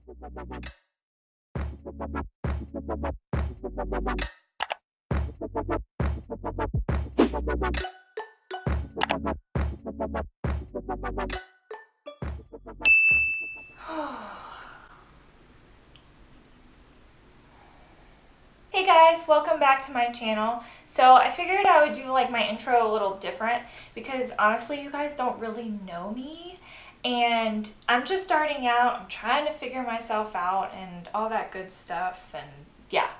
Hey guys, welcome back to my channel. So I figured I would do like my intro a little different because honestly you guys don't really know me and I'm just starting out. I'm trying to figure myself out and all that good stuff, and yeah.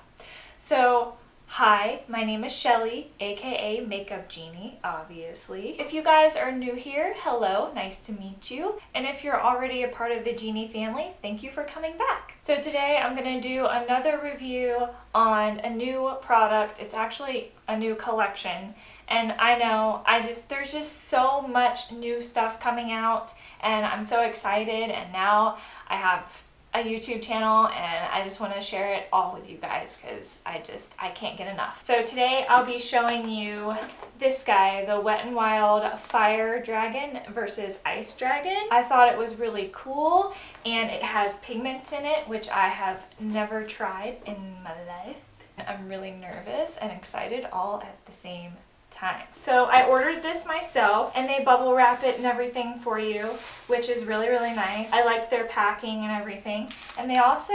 So hi, my name is Shelly, aka Makeup Genie, obviously. If you guys are new here, hello, nice to meet you. And if you're already a part of the Genie family, thank you for coming back. So today I'm gonna do another review on a new product. It's actually a new collection. And I know, there's just so much new stuff coming out and I'm so excited, and now I have a YouTube channel and I just want to share it all with you guys because I can't get enough. So today I'll be showing you this guy, the Wet n Wild Fire Dragon versus Ice Dragon. I thought it was really cool and it has pigments in it, which I have never tried in my life. I'm really nervous and excited all at the same time. So I ordered this myself and they bubble wrap it and everything for you, which is really, really nice. I liked their packing and everything. And they also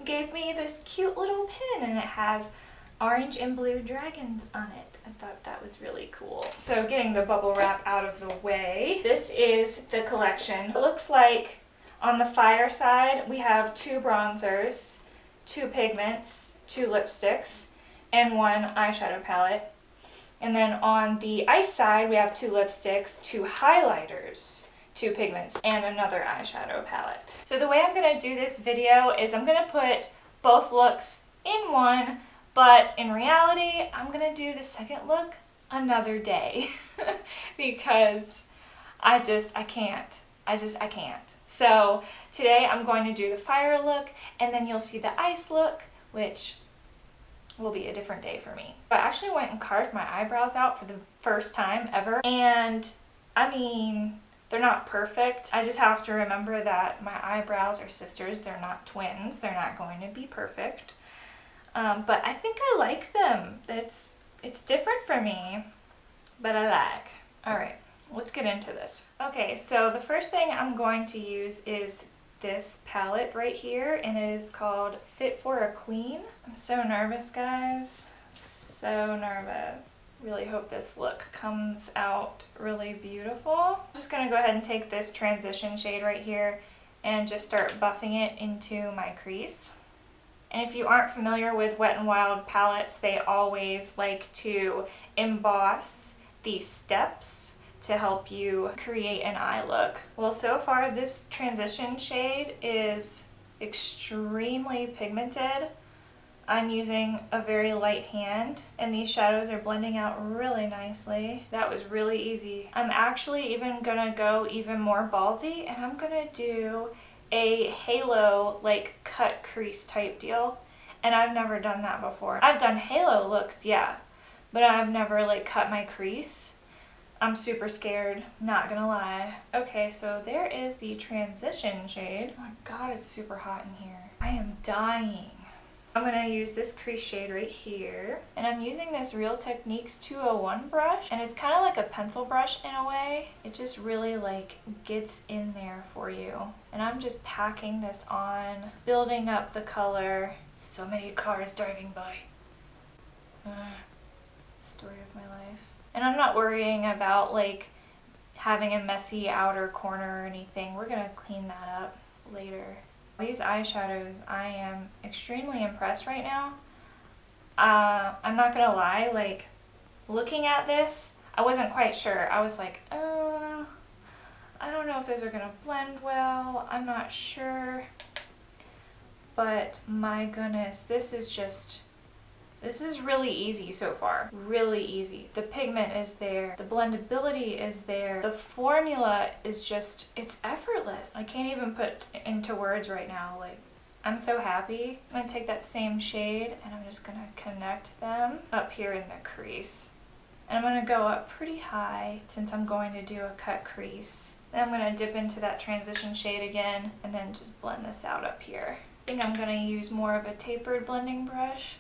gave me this cute little pin and it has orange and blue dragons on it. I thought that was really cool. So getting the bubble wrap out of the way, this is the collection. It looks like on the fire side we have 2 bronzers, 2 pigments, 2 lipsticks, and 1 eyeshadow palette. And then on the ice side, we have 2 lipsticks, 2 highlighters, 2 pigments, and another eyeshadow palette. So the way I'm going to do this video is I'm going to put both looks in one, but in reality, I'm going to do the second look another day because I can't. I can't. So today I'm going to do the fire look, and then you'll see the ice look, which will be a different day for me. I actually went and carved my eyebrows out for the first time ever, and I mean, they're not perfect. I just have to remember that my eyebrows are sisters, they're not twins, they're not going to be perfect. But I think I like them. It's different for me, but I like. Alright, let's get into this. Okay, so the first thing I'm going to use is this palette right here, and it is called Fit for a Queen. I'm so nervous, guys. So nervous. Really hope this look comes out really beautiful. I'm just gonna go ahead and take this transition shade right here and just start buffing it into my crease. And if you aren't familiar with Wet n Wild palettes, they always like to emboss these steps to help you create an eye look. Well, so far this transition shade is extremely pigmented. I'm using a very light hand and these shadows are blending out really nicely. That was really easy. I'm actually even gonna go even more ballsy and I'm gonna do a halo like cut crease type deal. And I've never done that before. I've done halo looks, yeah, but I've never like cut my crease. I'm super scared, not gonna lie. Okay, so there is the transition shade. Oh my god, it's super hot in here. I am dying. I'm gonna use this crease shade right here. And I'm using this Real Techniques 201 brush. And it's kind of like a pencil brush in a way. It just really like gets in there for you. And I'm just packing this on, building up the color. So many cars driving by. Story of my life. And I'm not worrying about like having a messy outer corner or anything. We're gonna clean that up later. These eyeshadows, I am extremely impressed right now. I'm not gonna lie, like looking at this, I wasn't quite sure. I was like, I don't know if those are gonna blend well. I'm not sure. But my goodness, this is really easy so far. Really easy. The pigment is there. The blendability is there. The formula is just, it's effortless. I can't even put into words right now. Like, I'm so happy. I'm gonna take that same shade and I'm just gonna connect them up here in the crease. And I'm gonna go up pretty high since I'm going to do a cut crease. Then I'm going to dip into that transition shade again and then just blend this out up here. I think I'm going to use more of a tapered blending brush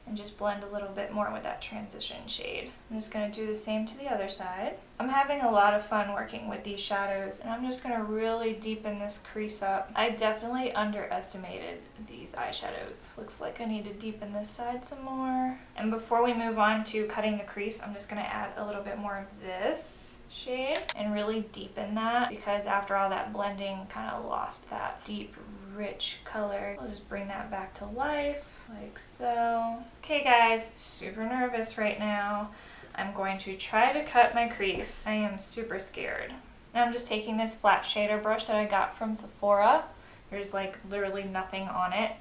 and just blend a little bit more with that transition shade. I'm just going to do the same to the other side. I'm having a lot of fun working with these shadows, and I'm just going to really deepen this crease up. I definitely underestimated these eyeshadows. Looks like I need to deepen this side some more. And before we move on to cutting the crease, I'm just going to add a little bit more of this shade and really deepen that, because after all that blending kind of lost that deep, rich color. I'll just bring that back to life. Like so. Okay guys, super nervous right now. I'm going to try to cut my crease. I am super scared. Now I'm just taking this flat shader brush that I got from Sephora. There's like literally nothing on it,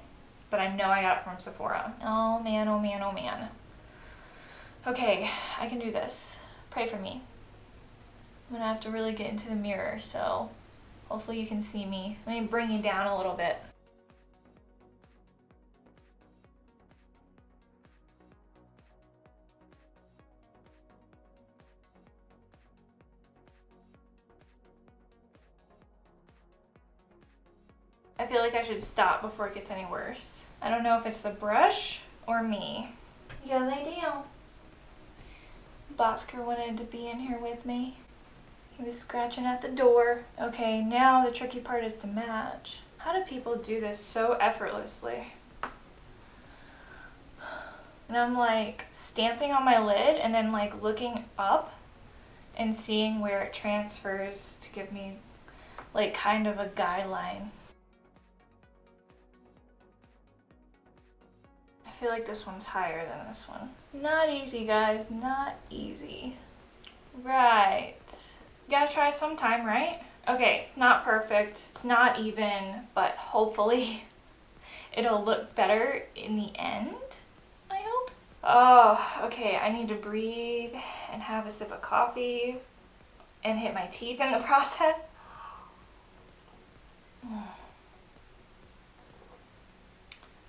but I know I got it from Sephora. Oh man, oh man, oh man. Okay, I can do this. Pray for me. I'm gonna have to really get into the mirror, so hopefully you can see me. Let me bring you down a little bit. I feel like I should stop before it gets any worse. I don't know if it's the brush or me. You gotta lay down. Bosker wanted to be in here with me. He was scratching at the door. Okay, now the tricky part is to match. How do people do this so effortlessly? And I'm like stamping on my lid and then like looking up and seeing where it transfers to give me like kind of a guideline. I feel like this one's higher than this one. Not easy, guys, not easy. Right. You gotta try sometime, right? Okay, it's not perfect, it's not even, but hopefully it'll look better in the end, I hope. Oh, okay, I need to breathe and have a sip of coffee and hit my teeth in the process.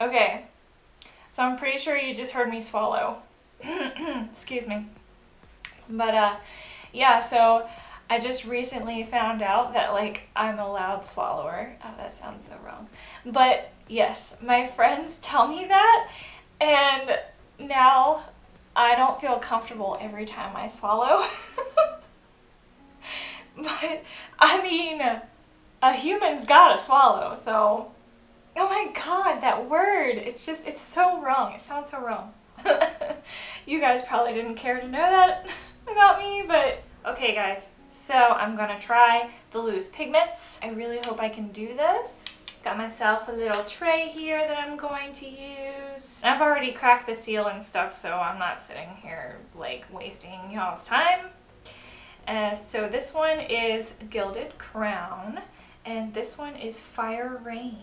Okay. So I'm pretty sure you just heard me swallow. Excuse me. But yeah, so I just recently found out that like I'm a loud swallower. Oh, that sounds so wrong. But yes, my friends tell me that, and now I don't feel comfortable every time I swallow. But I mean, a human's gotta swallow, so. Oh my god, that word! It's so wrong. It sounds so wrong. You guys probably didn't care to know that about me, but okay guys. So I'm gonna try the loose pigments. I really hope I can do this. Got myself a little tray here that I'm going to use. I've already cracked the seal and stuff, so I'm not sitting here like wasting y'all's time. So this one is Gilded Crown, and this one is Fire Rain.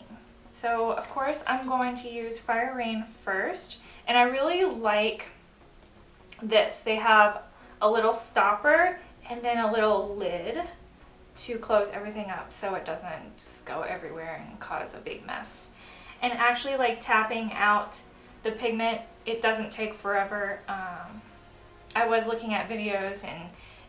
So of course I'm going to use Fire Rain first, and I really like this. They have a little stopper and then a little lid to close everything up so it doesn't just go everywhere and cause a big mess. And actually like tapping out the pigment, it doesn't take forever. I was looking at videos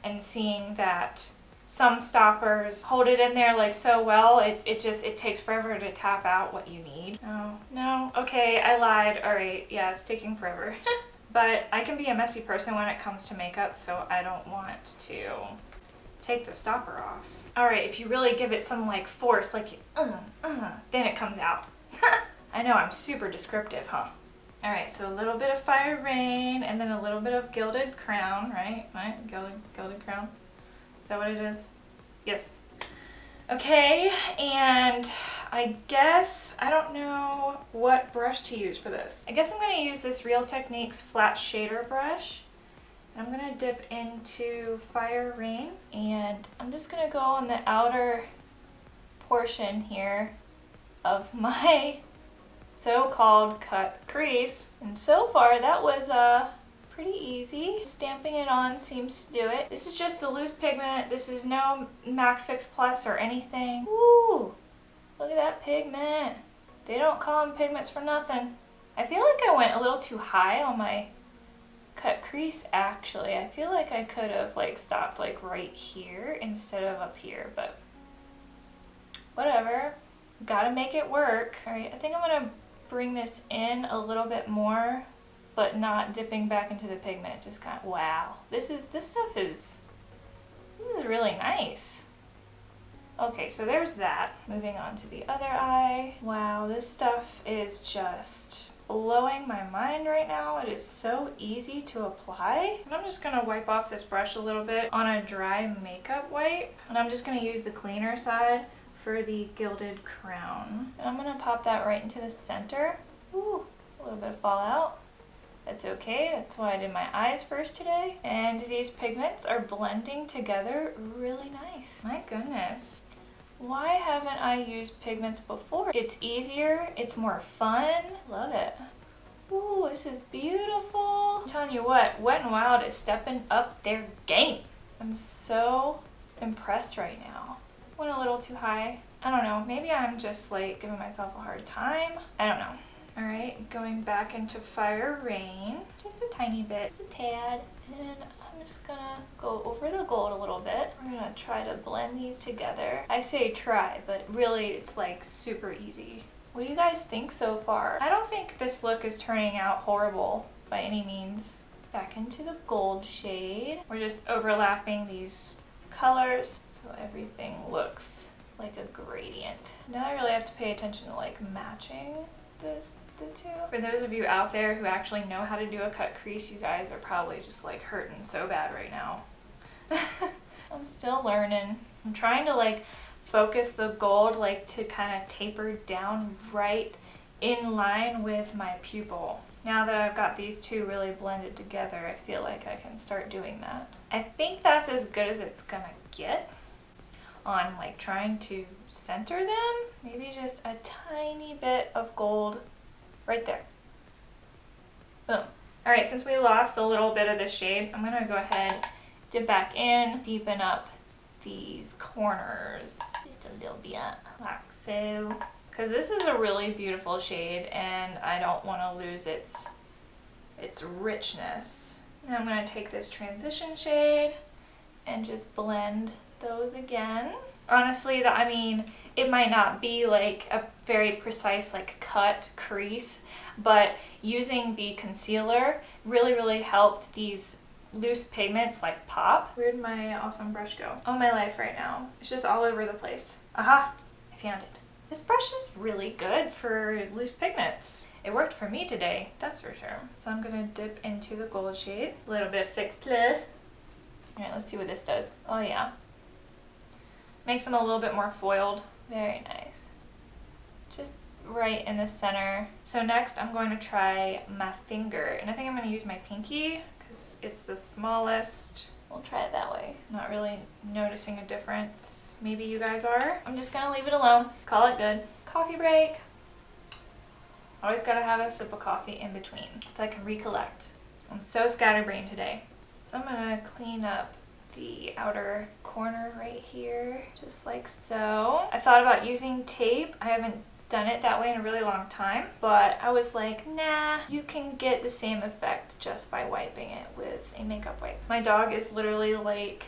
and seeing that some stoppers hold it in there like so well, it takes forever to tap out what you need. Oh, no, okay, I lied. All right, yeah, it's taking forever. But I can be a messy person when it comes to makeup, so I don't want to take the stopper off. All right, if you really give it some like force, like then it comes out. I know, I'm super descriptive, huh? All right, so a little bit of Fire Rain and then a little bit of Gilded Crown, right? Right, Gilded Crown. Is that what it is? Yes. Okay, and I guess, I don't know what brush to use for this. I guess I'm going to use this Real Techniques flat shader brush. I'm going to dip into Fire Rain, and I'm just going to go on the outer portion here of my so-called cut crease. And so far that was pretty easy. Stamping it on seems to do it. This is just the loose pigment. This is no MAC Fix Plus or anything. Ooh, look at that pigment. They don't call them pigments for nothing. I feel like I went a little too high on my cut crease actually. I feel like I could have like stopped like right here instead of up here, but whatever. Gotta make it work. All right, I think I'm gonna bring this in a little bit more, but not dipping back into the pigment. Just kind of, wow. This stuff is really nice. Okay, so there's that. Moving on to the other eye. Wow, this stuff is just blowing my mind right now. It is so easy to apply. And I'm just gonna wipe off this brush a little bit on a dry makeup wipe. And I'm just gonna use the cleaner side for the Gilded crown. And I'm gonna pop that right into the center. Ooh, a little bit of fallout. That's okay, that's why I did my eyes first today. And these pigments are blending together really nice. My goodness. Why haven't I used pigments before? It's easier, it's more fun. Love it. Ooh, this is beautiful. I'm telling you what, Wet n Wild is stepping up their game. I'm so impressed right now. Went a little too high. I don't know, maybe I'm just like giving myself a hard time. I don't know. All right, going back into Fire Rain, just a tiny bit, just a tad, and I'm just gonna go over the gold a little bit. We're gonna try to blend these together. I say try, but really it's like super easy. What do you guys think so far? I don't think this look is turning out horrible by any means. Back into the gold shade. We're just overlapping these colors so everything looks like a gradient. Now I really have to pay attention to like matching the two. For those of you out there who actually know how to do a cut crease, you guys are probably just like hurting so bad right now. I'm still learning. I'm trying to like focus the gold like to kind of taper down right in line with my pupil. Now that I've got these two really blended together, I feel like I can start doing that. I think that's as good as it's gonna get on like trying to center them. Maybe just a tiny bit of gold right there. Boom. All right, since we lost a little bit of the shade, I'm gonna go ahead, dip back in, deepen up these corners. Just a little bit, like so. Because this is a really beautiful shade and I don't wanna lose its richness. Now I'm gonna take this transition shade and just blend those again. Honestly, I mean, it might not be like a very precise like cut crease, but using the concealer really helped these loose pigments like pop. Where'd my awesome brush go? Oh, my life right now. It's just all over the place. Aha, I found it. This brush is really good for loose pigments. It worked for me today, that's for sure. So I'm gonna dip into the gold shade. A little bit Fix Plus. All right, let's see what this does. Oh yeah. Makes them a little bit more foiled. Very nice. Just right in the center. So next I'm going to try my finger, and I think I'm going to use my pinky because it's the smallest. We'll try it that way. Not really noticing a difference. Maybe you guys are. I'm just going to leave it alone. Call it good. Coffee break. Always got to have a sip of coffee in between so I can recollect. I'm so scatterbrained today. So I'm going to clean up the outer corner right here, just like so. I thought about using tape. I haven't done it that way in a really long time, but I was like, nah, you can get the same effect just by wiping it with a makeup wipe. My dog is literally like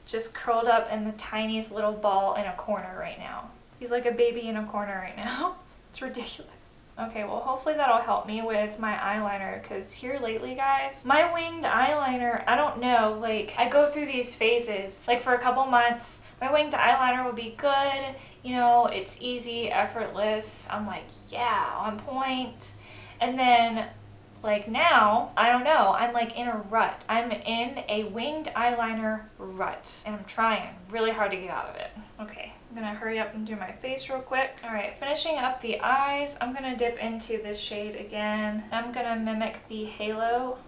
just curled up in the tiniest little ball in a corner right now. He's like a baby in a corner right now. It's ridiculous. Okay, well hopefully that'll help me with my eyeliner, because here lately, guys, my winged eyeliner, I don't know, like I go through these phases. Like for a couple months, my winged eyeliner will be good, you know, it's easy, effortless. I'm like, yeah, on point. And then like now, I don't know, I'm like in a rut. I'm in a winged eyeliner rut and I'm trying really hard to get out of it. Okay, I'm gonna hurry up and do my face real quick. All right, finishing up the eyes, I'm gonna dip into this shade again. I'm gonna mimic the halo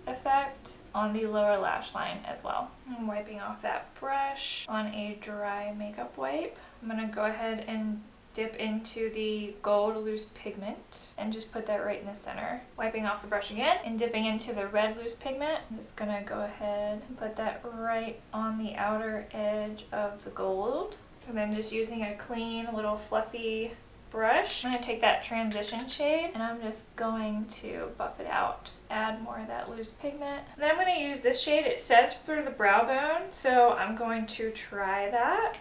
effect on the lower lash line as well. I'm wiping off that brush on a dry makeup wipe. I'm gonna go ahead and dip into the gold loose pigment and just put that right in the center. Wiping off the brush again and dipping into the red loose pigment. I'm just gonna go ahead and put that right on the outer edge of the gold. And then just using a clean little fluffy brush. I'm going to take that transition shade and I'm just going to buff it out. Add more of that loose pigment. And then I'm going to use this shade. It says for the brow bone, so I'm going to try that.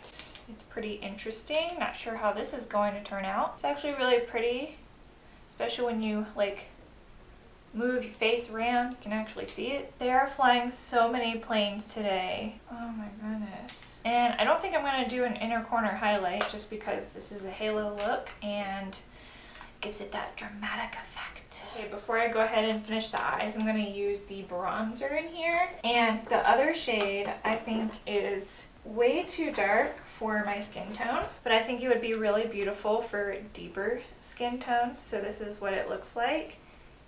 It's pretty interesting. Not sure how this is going to turn out. It's actually really pretty, especially when you like move your face around. You can actually see it. They are flying so many planes today. Oh my goodness. And I don't think I'm going to do an inner corner highlight just because this is a halo look and gives it that dramatic effect. Okay, before I go ahead and finish the eyes, I'm going to use the bronzer in here. And the other shade I think is way too dark for my skin tone, but I think it would be really beautiful for deeper skin tones. So this is what it looks like.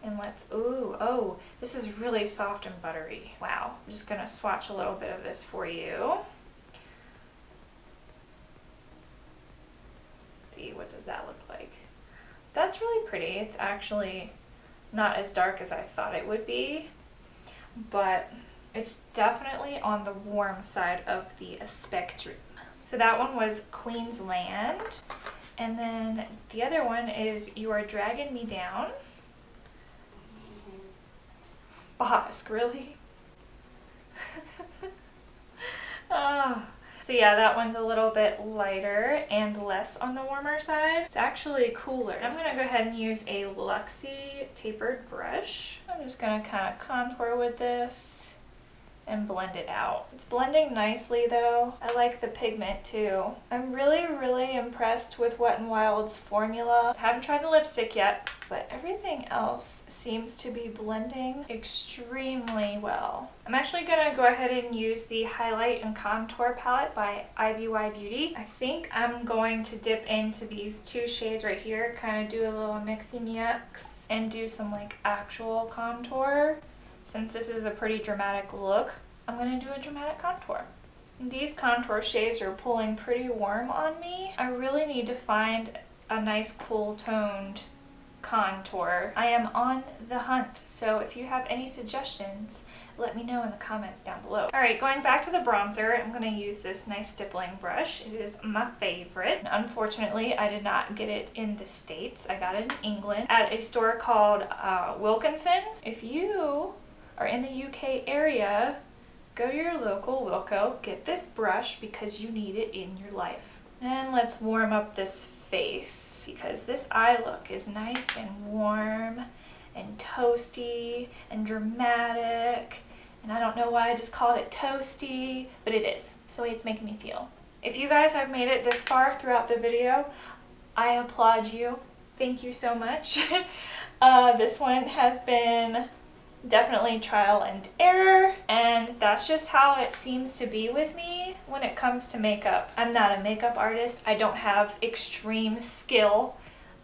And let's, ooh, oh, this is really soft and buttery. Wow. I'm just gonna swatch a little bit of this for you. Let's see, what does that look like? That's really pretty. It's actually not as dark as I thought it would be, but it's definitely on the warm side of the spectrum. So that one was Queensland. And then the other one is You Are Dragging Me Down. Bosk, really? Oh. So yeah, that one's a little bit lighter and less on the warmer side. It's actually cooler. I'm gonna go ahead and use a Luxie tapered brush. I'm just gonna kind of contour with this and blend it out. It's blending nicely though. I like the pigment too. I'm really impressed with Wet n Wild's formula. I haven't tried the lipstick yet, but everything else seems to be blending extremely well. I'm actually gonna go ahead and use the highlight and contour palette by IBY Beauty. I think I'm going to dip into these two shades right here, kind of do a little mixy-mix and do some like actual contour. Since this is a pretty dramatic look, I'm going to do a dramatic contour. These contour shades are pulling pretty warm on me. I really need to find a nice cool toned contour. I am on the hunt, so if you have any suggestions, let me know in the comments down below. Alright, going back to the bronzer, I'm going to use this nice stippling brush. It is my favorite. Unfortunately, I did not get it in the States. I got it in England at a store called Wilkinson's. If you are in the UK area, go to your local Wilco, get this brush because you need it in your life. And let's warm up this face because this eye look is nice and warm and toasty and dramatic. And I don't know why I just called it toasty, but it is. It's the way it's making me feel. If you guys have made it this far throughout the video, I applaud you. Thank you so much. This one has been definitely trial and error, and that's just how it seems to be with me when it comes to makeup. I'm not a makeup artist. I don't have extreme skill,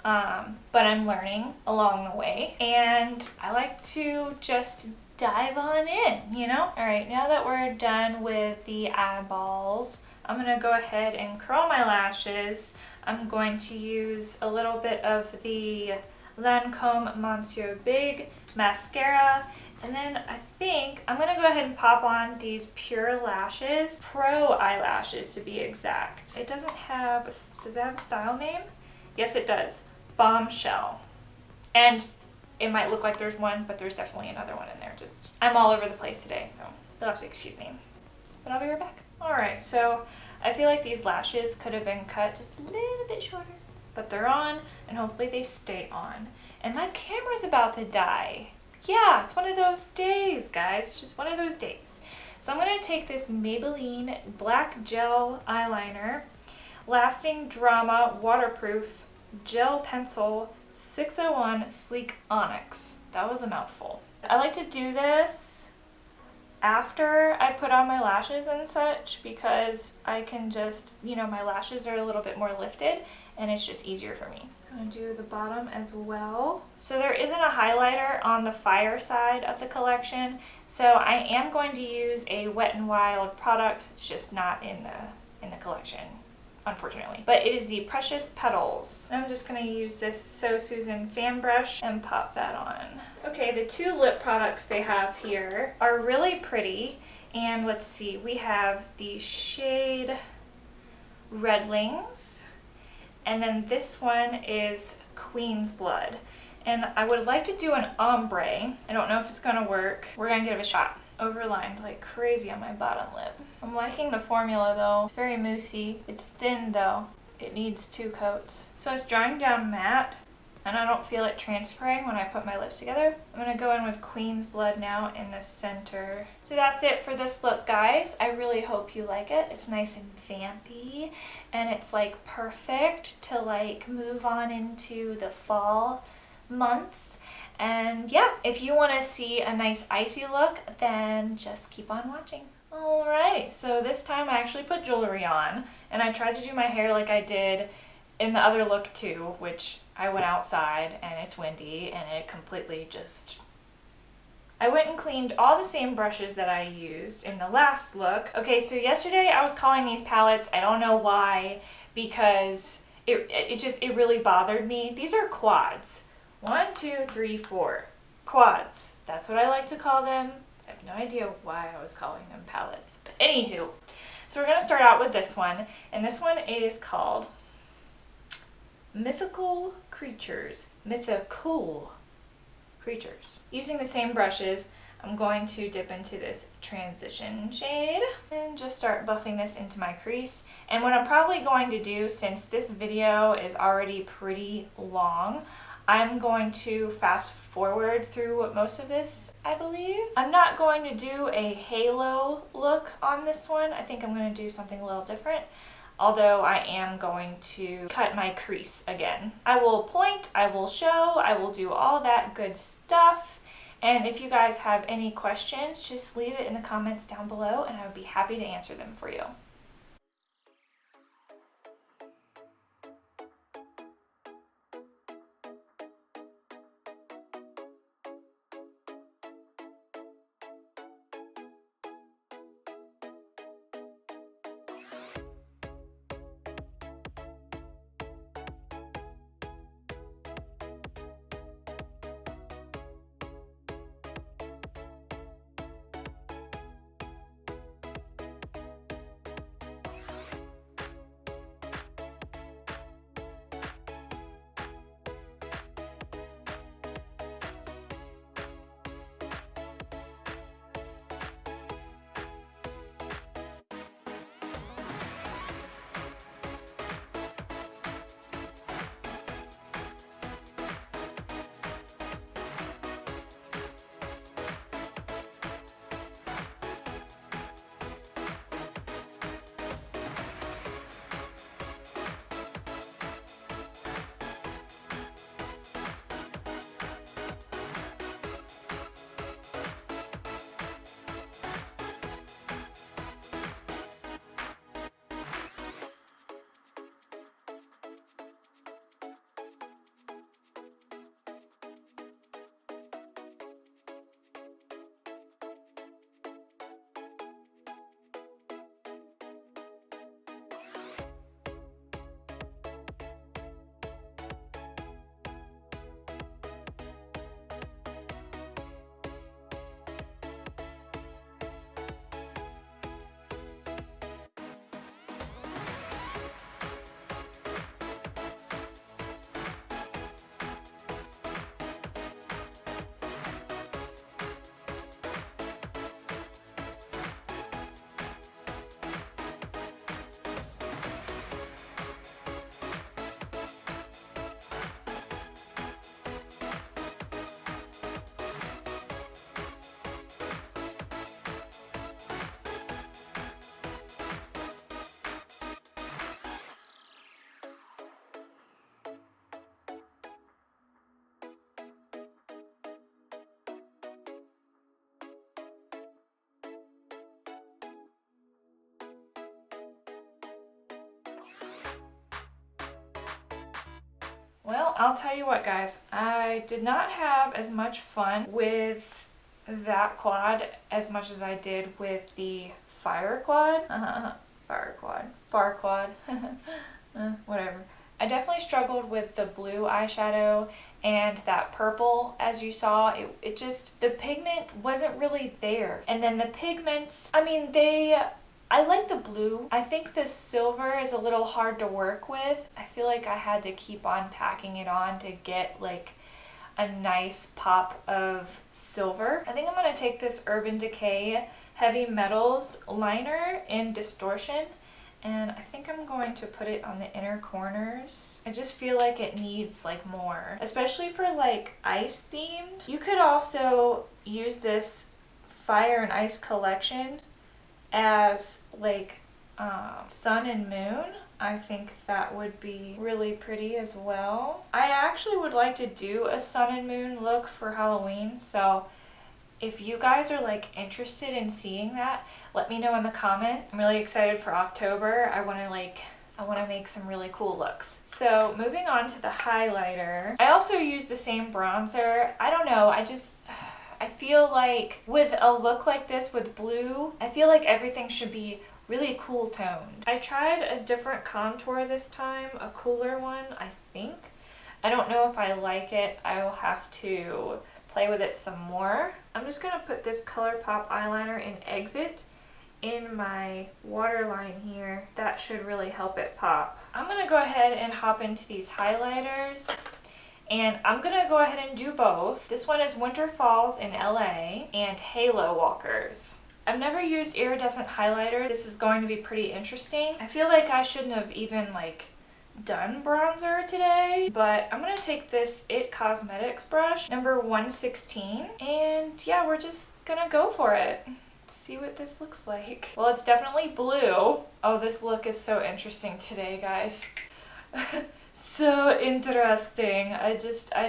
but I'm learning along the way, and I like to just dive on in, you know? All right, now that we're done with the eyeballs, I'm gonna go ahead and curl my lashes. I'm going to use a little bit of the Lancome Monsieur Big mascara, and then I think I'm gonna go ahead and pop on these Pure Lashes Pro eyelashes to be exact. It does it have a style name? Yes, it does. Bombshell. And it might look like there's one, but there's definitely another one in there. Just I'm all over the place today, so you'll have to excuse me. But I'll be right back. All right, so I feel like these lashes could have been cut just a little bit shorter, but they're on, and hopefully they stay on. And my camera's about to die. Yeah, it's one of those days, guys. It's just one of those days. So I'm going to take this Maybelline Black Gel Eyeliner, Lasting Drama Waterproof Gel Pencil 601 Sleek Onyx. That was a mouthful. I like to do this after I put on my lashes and such because I can just, you know, my lashes are a little bit more lifted and it's just easier for me. I'm going to do the bottom as well. So there isn't a highlighter on the Fire side of the collection, so I am going to use a Wet n Wild product. It's just not in the collection, unfortunately. But it is the Precious Petals. I'm just going to use this So Susan fan brush and pop that on. Okay, the two lip products they have here are really pretty. And let's see, we have the shade Redlings. And then this one is Queen's Blood. And I would like to do an ombre. I don't know if it's gonna work. We're gonna give it a shot. Overlined like crazy on my bottom lip. I'm liking the formula though. It's very moussey. It's thin though. It needs 2 coats. So it's drying down matte, and I don't feel it transferring when I put my lips together. I'm gonna go in with Queen's Blood now in the center. So that's it for this look, guys. I really hope you like it. It's nice and vampy, and it's like perfect to like move on into the fall months. And yeah, if you want to see a nice icy look, then just keep on watching. Alright, so this time I actually put jewelry on, and I tried to do my hair like I did in the other look too, which I went outside and it's windy and it completely just... I went and cleaned all the same brushes that I used in the last look. Okay, so yesterday I was calling these palettes, I don't know why, because it really bothered me. These are quads. 1, 2, 3, 4. Quads. That's what I like to call them. I have no idea why I was calling them palettes. But anywho, so we're going to start out with this one. And this one is called Mythical Creatures. Mythicool Creatures. Using the same brushes, I'm going to dip into this transition shade and just start buffing this into my crease. And what I'm probably going to do, since this video is already pretty long, I'm going to fast forward through most of this, I believe. I'm not going to do a halo look on this one. I think I'm going to do something a little different, although I am going to cut my crease again. I will point, I will show, I will do all that good stuff. And if you guys have any questions, just leave it in the comments down below and I would be happy to answer them for you. Well, I'll tell you what, guys, I did not have as much fun with that quad as much as I did with the fire quad. Far quad. Whatever. I definitely struggled with the blue eyeshadow and that purple, as you saw. It just, the pigment wasn't really there. And then the pigments, I mean, they I like the blue. I think the silver is a little hard to work with. I feel like I had to keep on packing it on to get like a nice pop of silver. I think I'm gonna take this Urban Decay Heavy Metals liner in Distortion, and I think I'm going to put it on the inner corners. I just feel like it needs like more, especially for like ice themed. You could also use this Fire and Ice collection as like sun and moon. I think that would be really pretty as well. I actually would like to do a sun and moon look for Halloween, so if you guys are like interested in seeing that, let me know in the comments. I'm really excited for October. I want to make some really cool looks. So moving on to the highlighter, I also use the same bronzer. I don't know, I feel like with a look like this with blue, I feel like everything should be really cool toned. I tried a different contour this time, a cooler one, I think. I don't know if I like it. I will have to play with it some more. I'm just gonna put this ColourPop eyeliner in Exit in my waterline here. That should really help it pop. I'm gonna go ahead and hop into these highlighters. And I'm gonna go ahead and do both. This one is Winter Falls in LA and Halo Walkers. I've never used iridescent highlighter. This is going to be pretty interesting. I feel like I shouldn't have even like done bronzer today, but I'm gonna take this It Cosmetics brush, number 116, and yeah, we're just gonna go for it. See what this looks like. Well, it's definitely blue. Oh, this look is so interesting today, guys. So interesting. I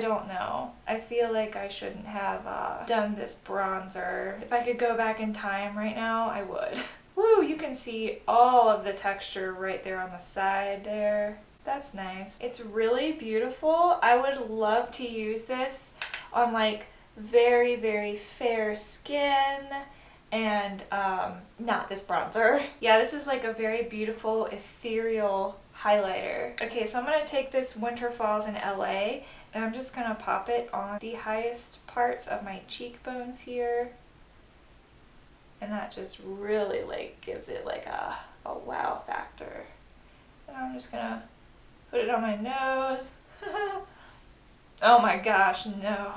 don't know. I feel like I shouldn't have done this bronzer. If I could go back in time right now, I would. Woo, you can see all of the texture right there on the side there. That's nice. It's really beautiful. I would love to use this on like very, very fair skin and not this bronzer. Yeah, this is like a very beautiful ethereal highlighter. Okay, so I'm gonna take this Winter Falls in LA and I'm just gonna pop it on the highest parts of my cheekbones here. And that just really like gives it like a wow factor. And I'm just gonna put it on my nose. Oh my gosh, no.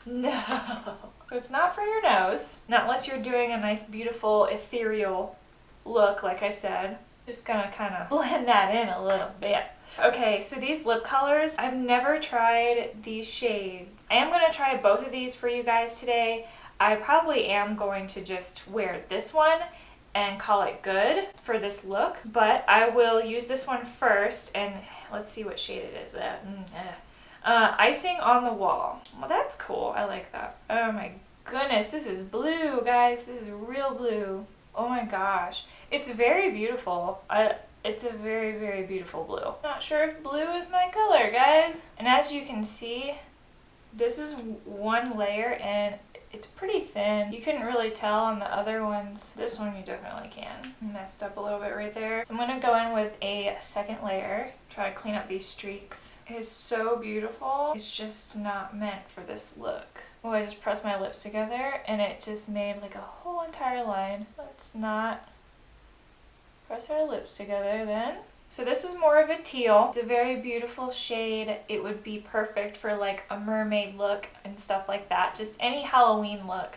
No. So it's not for your nose, not unless you're doing a nice beautiful ethereal look like I said. Just gonna kind of blend that in a little bit. Okay, so these lip colors, I've never tried these shades. I am gonna try both of these for you guys today. I probably am going to just wear this one and call it good for this look, but I will use this one first and let's see what shade it is. Icing on the Wall. Well, that's cool. I like that. Oh my goodness, this is blue, guys. This is real blue. Oh my gosh. It's very beautiful. It's a very, very beautiful blue. Not sure if blue is my color, guys. And as you can see, this is one layer and it's pretty thin. You couldn't really tell on the other ones. This one you definitely can. Messed up a little bit right there. So I'm gonna go in with a second layer. Try to clean up these streaks. It is so beautiful. It's just not meant for this look. Oh, I just pressed my lips together and it just made like a whole entire line. Let's not press our lips together then. So this is more of a teal. It's a very beautiful shade. It would be perfect for like a mermaid look and stuff like that. Just any Halloween look.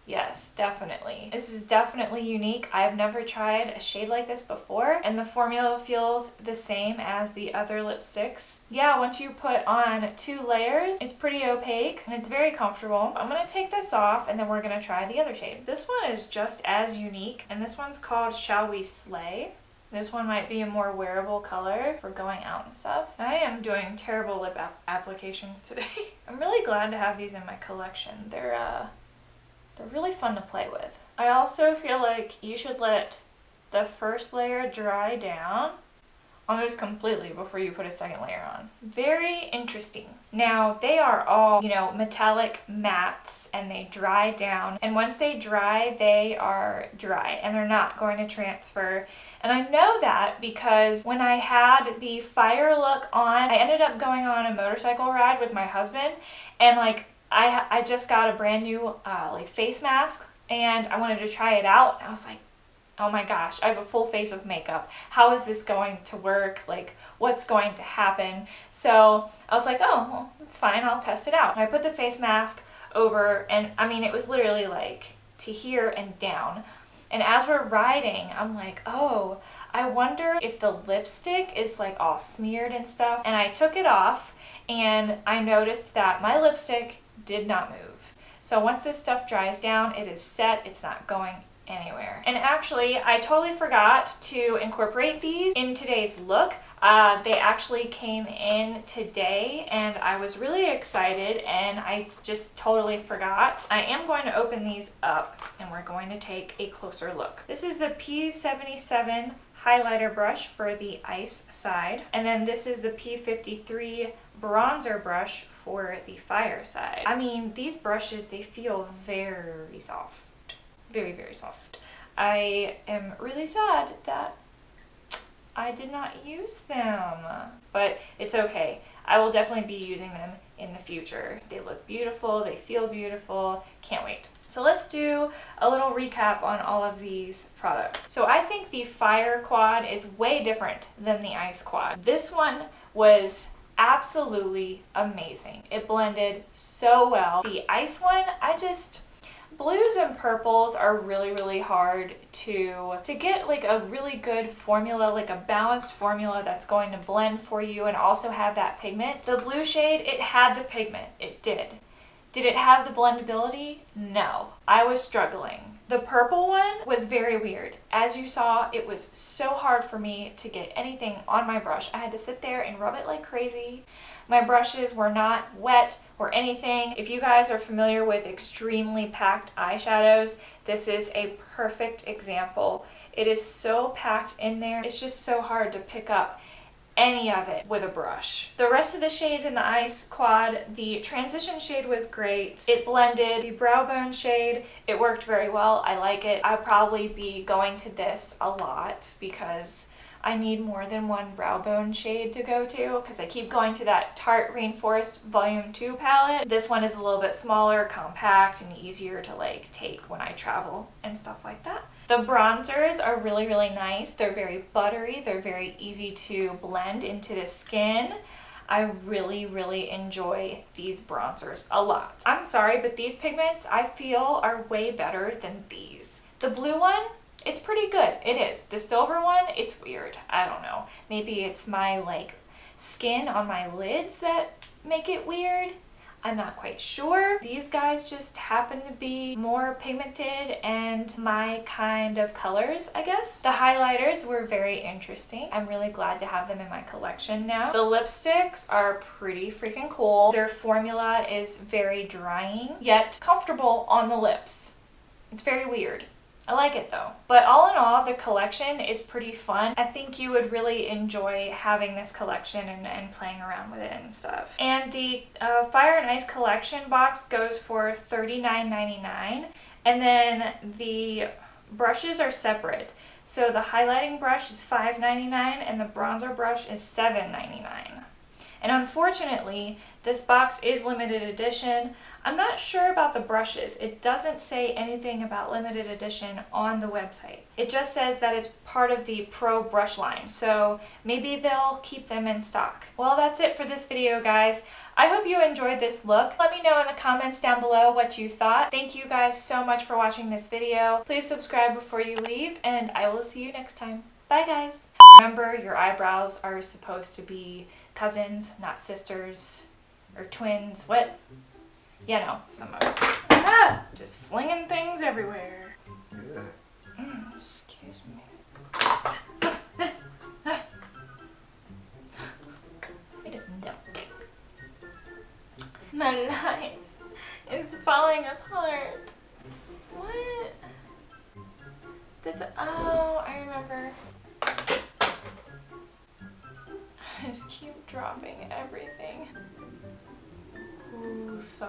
Yes, definitely. This is definitely unique. I've never tried a shade like this before, and the formula feels the same as the other lipsticks. Yeah, once you put on 2 layers, it's pretty opaque and it's very comfortable. I'm gonna take this off and then we're gonna try the other shade. This one is just as unique, and this one's called Shall We Slay. This one might be a more wearable color for going out and stuff. I am doing terrible lip applications today. I'm really glad to have these in my collection. They're really fun to play with. I also feel like you should let the first layer dry down almost completely before you put a second layer on. Very interesting. Now, they are all, you know, metallic mattes and they dry down. And once they dry, they are dry and they're not going to transfer. And I know that because when I had the fire look on, I ended up going on a motorcycle ride with my husband, and like I just got a brand new like face mask and I wanted to try it out. And I was like, oh my gosh, I have a full face of makeup. How is this going to work? Like, what's going to happen? So I was like, oh, well, that's fine. I'll test it out. I put the face mask over, and I mean, it was literally like to here and down. And as we're riding, I'm like, oh, I wonder if the lipstick is like all smeared and stuff. And I took it off, and I noticed that my lipstick did not move. So once this stuff dries down, it is set. It's not going anywhere. And actually, I totally forgot to incorporate these in today's look. They actually came in today, and I was really excited, and I just totally forgot. I am going to open these up, and we're going to take a closer look. This is the P77 highlighter brush for the ice side, and then this is the P53 bronzer brush for the fire side. I mean, these brushes, they feel very soft. Very, very soft. I am really sad that I did not use them, but it's okay. I will definitely be using them in the future. They look beautiful, they feel beautiful, can't wait. So let's do a little recap on all of these products. So I think the Fire Quad is way different than the Ice Quad. This one was absolutely amazing. It blended so well. The Ice one, blues and purples are really, really hard to get like a really good formula, like a balanced formula that's going to blend for you and also have that pigment. The blue shade, it had the pigment, it did. Did it have the blendability? No, I was struggling. The purple one was very weird. As you saw, it was so hard for me to get anything on my brush. I had to sit there and rub it like crazy. My brushes were not wet or anything. If you guys are familiar with extremely packed eyeshadows, this is a perfect example. It is so packed in there. It's just so hard to pick up any of it with a brush. The rest of the shades in the Ice Quad, the transition shade was great. It blended. The brow bone shade, it worked very well. I like it. I'll probably be going to this a lot because I need more than one brow bone shade to go to because I keep going to that Tarte Rainforest Volume 2 palette. This one is a little bit smaller, compact, and easier to like take when I travel and stuff like that. The bronzers are really, really nice. They're very buttery. They're very easy to blend into the skin. I really, really enjoy these bronzers a lot. I'm sorry, but these pigments I feel are way better than these. The blue one, it's pretty good. It is. The silver one, it's weird. I don't know. Maybe it's my like skin on my lids that make it weird. I'm not quite sure. These guys just happen to be more pigmented and my kind of colors, I guess. The highlighters were very interesting. I'm really glad to have them in my collection now. The lipsticks are pretty freaking cool. Their formula is very drying, yet comfortable on the lips. It's very weird. I like it though. But all in all, the collection is pretty fun. I think you would really enjoy having this collection and playing around with it and stuff. And the Fire and Ice collection box goes for $39.99. And then the brushes are separate. So the highlighting brush is $5.99 and the bronzer brush is $7.99. And unfortunately, this box is limited edition. I'm not sure about the brushes. It doesn't say anything about limited edition on the website. It just says that it's part of the Pro brush line, so maybe they'll keep them in stock. Well, that's it for this video, guys. I hope you enjoyed this look. Let me know in the comments down below what you thought. Thank you guys so much for watching this video. Please subscribe before you leave, and I will see you next time. Bye, guys. Remember, your eyebrows are supposed to be cousins, not sisters or twins. What? You know, the most. Ah! Just flinging things everywhere. Excuse me. I didn't know. My life is falling apart. What? Oh, I remember. I just keep dropping everything. Woosah.